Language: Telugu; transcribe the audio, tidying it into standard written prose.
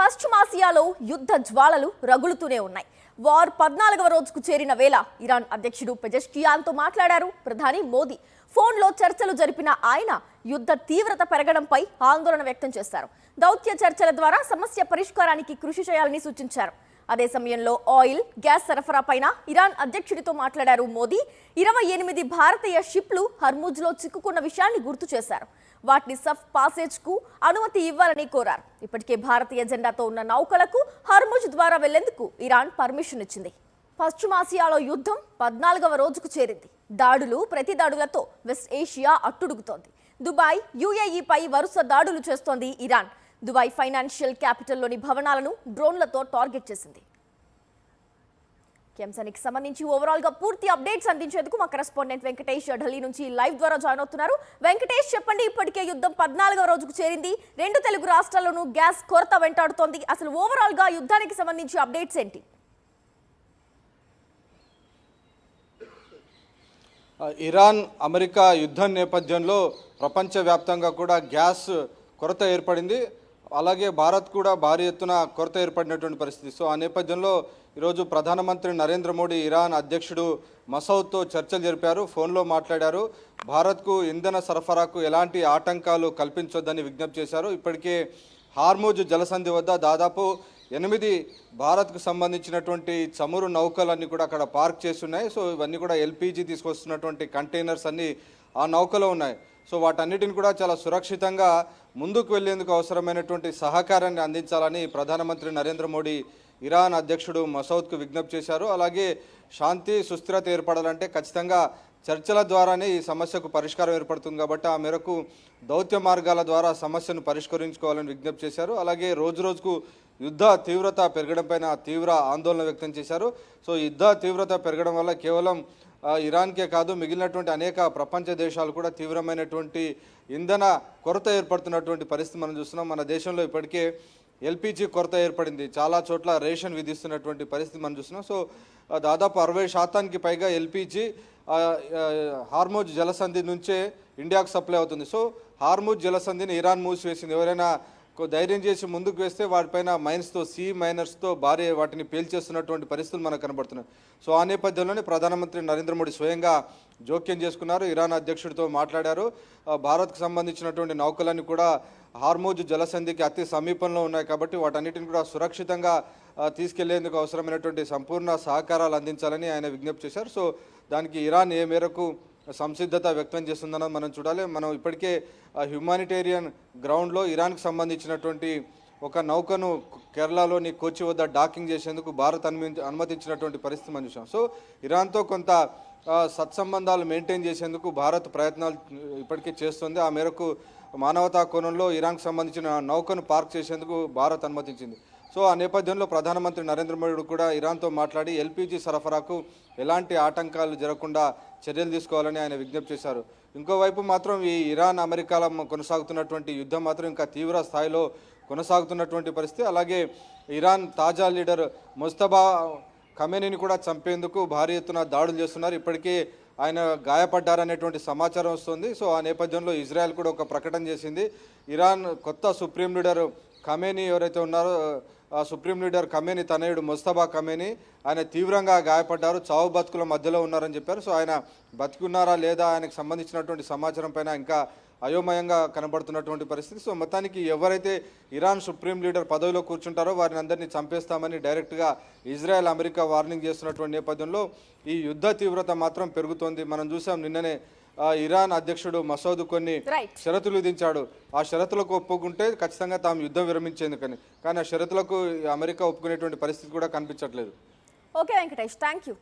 పశ్చిమాసియాలో యుద్ధ జ్వాలలు రగులుతూనే ఉన్నాయి. వార్ 14వ రోజుకు చేరిన వేళ ఇరాన్ అధ్యక్షుడు పెజెష్కియాన్తో మాట్లాడారు ప్రధాని మోదీ. ఫోన్లో చర్చలు జరిపిన ఆయన యుద్ధ తీవ్రత పెరగడంపై ఆందోళన వ్యక్తం చేశారు. దౌత్య చర్చల ద్వారా సమస్య పరిష్కారానికి కృషి చేయాలని సూచించారు. అదే సమయంలో ఆయిల్, గ్యాస్ సరఫరా పైన ఇరాన్ అధ్యక్షుడితో మాట్లాడారు మోదీ. 28 భారతీయ షిప్లు హర్ముజ్లో చిక్కుకున్న విషయాన్ని గుర్తు చేశారు. వాటిని సఫ్ పాసేజ్కు అనుమతి ఇవ్వాలని కోరారు. ఇప్పటికే భారతీయ జెండాతో ఉన్న నౌకలకు హర్ముజ్ ద్వారా వెళ్లేందుకు ఇరాన్ పర్మిషన్ ఇచ్చింది. పశ్చిమాసియాలో యుద్ధం 14వ రోజుకు చేరింది. దాడులు, ప్రతి దాడులతో వెస్ట్ ఏషియా అట్టుడుగుతోంది. దుబాయ్, యుఏఈపై వరుస దాడులు చేస్తోంది ఇరాన్. దుబాయ్ ఫైనాన్షియల్ క్యాపిటల్లోని భవనాలను డ్రోన్లతో టార్గెట్ చేసింది. అంశానికి సంబంధించి ఓవరాల్ గా పూర్తి అప్డేట్స్ అందించేందుకు మా కరెస్పాండెంట్ వెంకటేష్ ఢిల్లీ నుంచి లైవ్ ద్వారా జాయిన్ అవుతున్నారు. వెంకటేష్, చెప్పండి, ఇప్పటికే యుద్ధం 14వ రోజుకు చేరింది. 2 తెలుగు రాష్ట్రాల్లోనూ గ్యాస్ కొరత వెంటాడుతోంది. అసలు ఓవరాల్ గా యుద్ధానికి సంబంధించి అప్డేట్స్ ఏంటి? ఇరాన్ అమెరికా యుద్ధం నేపథ్యంలో ప్రపంచవ్యాప్తంగా కూడా గ్యాస్ కొరత ఏర్పడింది. అలాగే భారత్ కూడా భారీ ఎత్తున కొరత ఏర్పడినటువంటి పరిస్థితి. సో ఆ నేపథ్యంలో ఈరోజు ప్రధానమంత్రి నరేంద్ర మోడీ ఇరాన్ అధ్యక్షుడు మసౌద్తో చర్చలు జరిపారు, ఫోన్లో మాట్లాడారు. భారత్కు ఇంధన సరఫరాకు ఎలాంటి ఆటంకాలు కల్పించొద్దని విజ్ఞప్తి చేశారు. ఇప్పటికే హార్ముజ్ జలసంధి వద్ద దాదాపు 8 భారత్కు సంబంధించినటువంటి చమురు నౌకలన్నీ కూడా అక్కడ పార్క్ చేస్తున్నాయి. సో ఇవన్నీ కూడా ఎల్పీజీ తీసుకొస్తున్నటువంటి కంటైనర్స్ అన్నీ ఆ నౌకలో ఉన్నాయి. సో వాటన్నిటిని కూడా చాలా సురక్షితంగా ముందుకు వెళ్లేందుకు అవసరమైనటువంటి సహకారాన్ని అందించాలని ప్రధానమంత్రి నరేంద్ర మోడీ ఇరాన్ అధ్యక్షుడు మసౌద్కు విజ్ఞప్తి చేశారు. అలాగే శాంతి, సుస్థిరత ఏర్పడాలంటే ఖచ్చితంగా చర్చల ద్వారానే ఈ సమస్యకు పరిష్కారం ఏర్పడుతుంది కాబట్టి ఆ మేరకు దౌత్య మార్గాల ద్వారా సమస్యను పరిష్కరించుకోవాలని విజ్ఞప్తి చేశారు. అలాగే రోజుకు యుద్ధ తీవ్రత పెరగడం పైన తీవ్ర ఆందోళన వ్యక్తం చేశారు. సో యుద్ధ తీవ్రత పెరగడం వల్ల కేవలం ఇరాన్కే కాదు, మిగిలినటువంటి అనేక ప్రపంచ దేశాలు కూడా తీవ్రమైనటువంటి ఇంధన కొరత ఏర్పడుతున్నటువంటి పరిస్థితి మనం చూస్తున్నాం. మన దేశంలో ఇప్పటికే ఎల్పీజీ కొరత ఏర్పడింది. చాలా చోట్ల రేషన్ విధిస్తున్నటువంటి పరిస్థితి మనం చూస్తున్నాం. సో దాదాపు 60% పైగా ఎల్పీజీ హార్ముజ్ జలసంధి నుంచే ఇండియాకు సప్లై అవుతుంది. సో హార్ముజ్ జలసంధిని ఇరాన్ మూసివేసింది. ఎవరైనా ధైర్యం చేసి ముందుకు వేస్తే వాటిపైన మైన్స్తో, మైనర్స్తో భారీ వాటిని పేల్చేస్తున్నటువంటి పరిస్థితులు మనకు కనబడుతున్నాయి. సో ఆ నేపథ్యంలోనే ప్రధానమంత్రి నరేంద్ర మోడీ స్వయంగా జోక్యం చేసుకున్నారు, ఇరాన్ అధ్యక్షుడితో మాట్లాడారు. భారత్కు సంబంధించినటువంటి నౌకలన్నీ కూడా హార్ముజ్ జలసంధికి అతి సమీపంలో ఉన్నాయి కాబట్టి వాటన్నిటిని కూడా సురక్షితంగా తీసుకెళ్లేందుకు అవసరమైనటువంటి సంపూర్ణ సహకారాలు అందించాలని ఆయన విజ్ఞప్తి చేశారు. సో దానికి ఇరాన్ ఏ మేరకు సంసిద్ధత వ్యక్తం చేస్తుందన్నది మనం చూడాలి. మనం ఇప్పటికే హ్యుమానిటేరియన్ గ్రౌండ్లో ఇరాన్కి సంబంధించినటువంటి ఒక నౌకను కేరళలోని కోచి వద్ద డాకింగ్ చేసేందుకు భారత్ అనుమతించినటువంటి పరిస్థితి మనం చూసాం. సో ఇరాన్తో కొంత సత్సంబంధాలు మెయింటైన్ చేసేందుకు భారత్ ప్రయత్నాలు ఇప్పటికే చేస్తుంది. ఆ మేరకు మానవతా కోణంలో ఇరాన్కి సంబంధించిన నౌకను పార్క్ చేసేందుకు భారత్ అనుమతించింది. సో ఆ నేపథ్యంలో ప్రధానమంత్రి నరేంద్ర మోడీ కూడా ఇరాన్తో మాట్లాడి ఎల్పీజీ సరఫరాకు ఎలాంటి ఆటంకాలు జరగకుండా చర్యలు తీసుకోవాలని ఆయన విజ్ఞప్తి చేశారు. ఇంకోవైపు మాత్రం ఈ ఇరాన్ అమెరికాల కొనసాగుతున్నటువంటి యుద్ధం మాత్రం ఇంకా తీవ్ర స్థాయిలో కొనసాగుతున్నటువంటి పరిస్థితి. అలాగే ఇరాన్ తాజా లీడర్ ముస్తఫా ఖమేనీని కూడా చంపేందుకు భారీ ఎత్తున దాడులు చేస్తున్నారు. ఇప్పటికే ఆయన గాయపడ్డారనేటువంటి సమాచారం వస్తుంది. సో ఆ నేపథ్యంలో ఇజ్రాయెల్ కూడా ఒక ప్రకటన చేసింది. ఇరాన్ కొత్త సుప్రీం లీడర్ ఖమేనీ ఎవరైతే ఉన్నారో, సుప్రీం లీడర్ ఖమేనీ తనయుడు ముస్తఫా ఖమేనీ ఆయన తీవ్రంగా గాయపడ్డారు, చావు బతుకుల మధ్యలో ఉన్నారని చెప్పారు. సో ఆయన బతికున్నారా లేదా ఆయనకు సంబంధించినటువంటి సమాచారం పైన ఇంకా అయోమయంగా కనబడుతున్నటువంటి పరిస్థితి. సో మొత్తానికి ఎవరైతే ఇరాన్ సుప్రీం లీడర్ పదవిలో కూర్చుంటారో వారిని అందరినీ చంపేస్తామని డైరెక్ట్గా ఇజ్రాయెల్, అమెరికా వార్నింగ్ చేస్తున్నటువంటి నేపథ్యంలో ఈ యుద్ధ తీవ్రత మాత్రం పెరుగుతోంది. మనం చూసాం నిన్ననే ఇరాన్ అధ్యక్షుడు మసౌద్ కొన్ని షరతులు విధించాడు. ఆ షరతులకు ఒప్పుకుంటే ఖచ్చితంగా తాము యుద్ధం విరమించేందుకని, కానీ ఆ షరతులకు అమెరికా ఒప్పుకునేటువంటి పరిస్థితి కూడా కనిపించట్లేదు. Okay Venkatesh, thank you.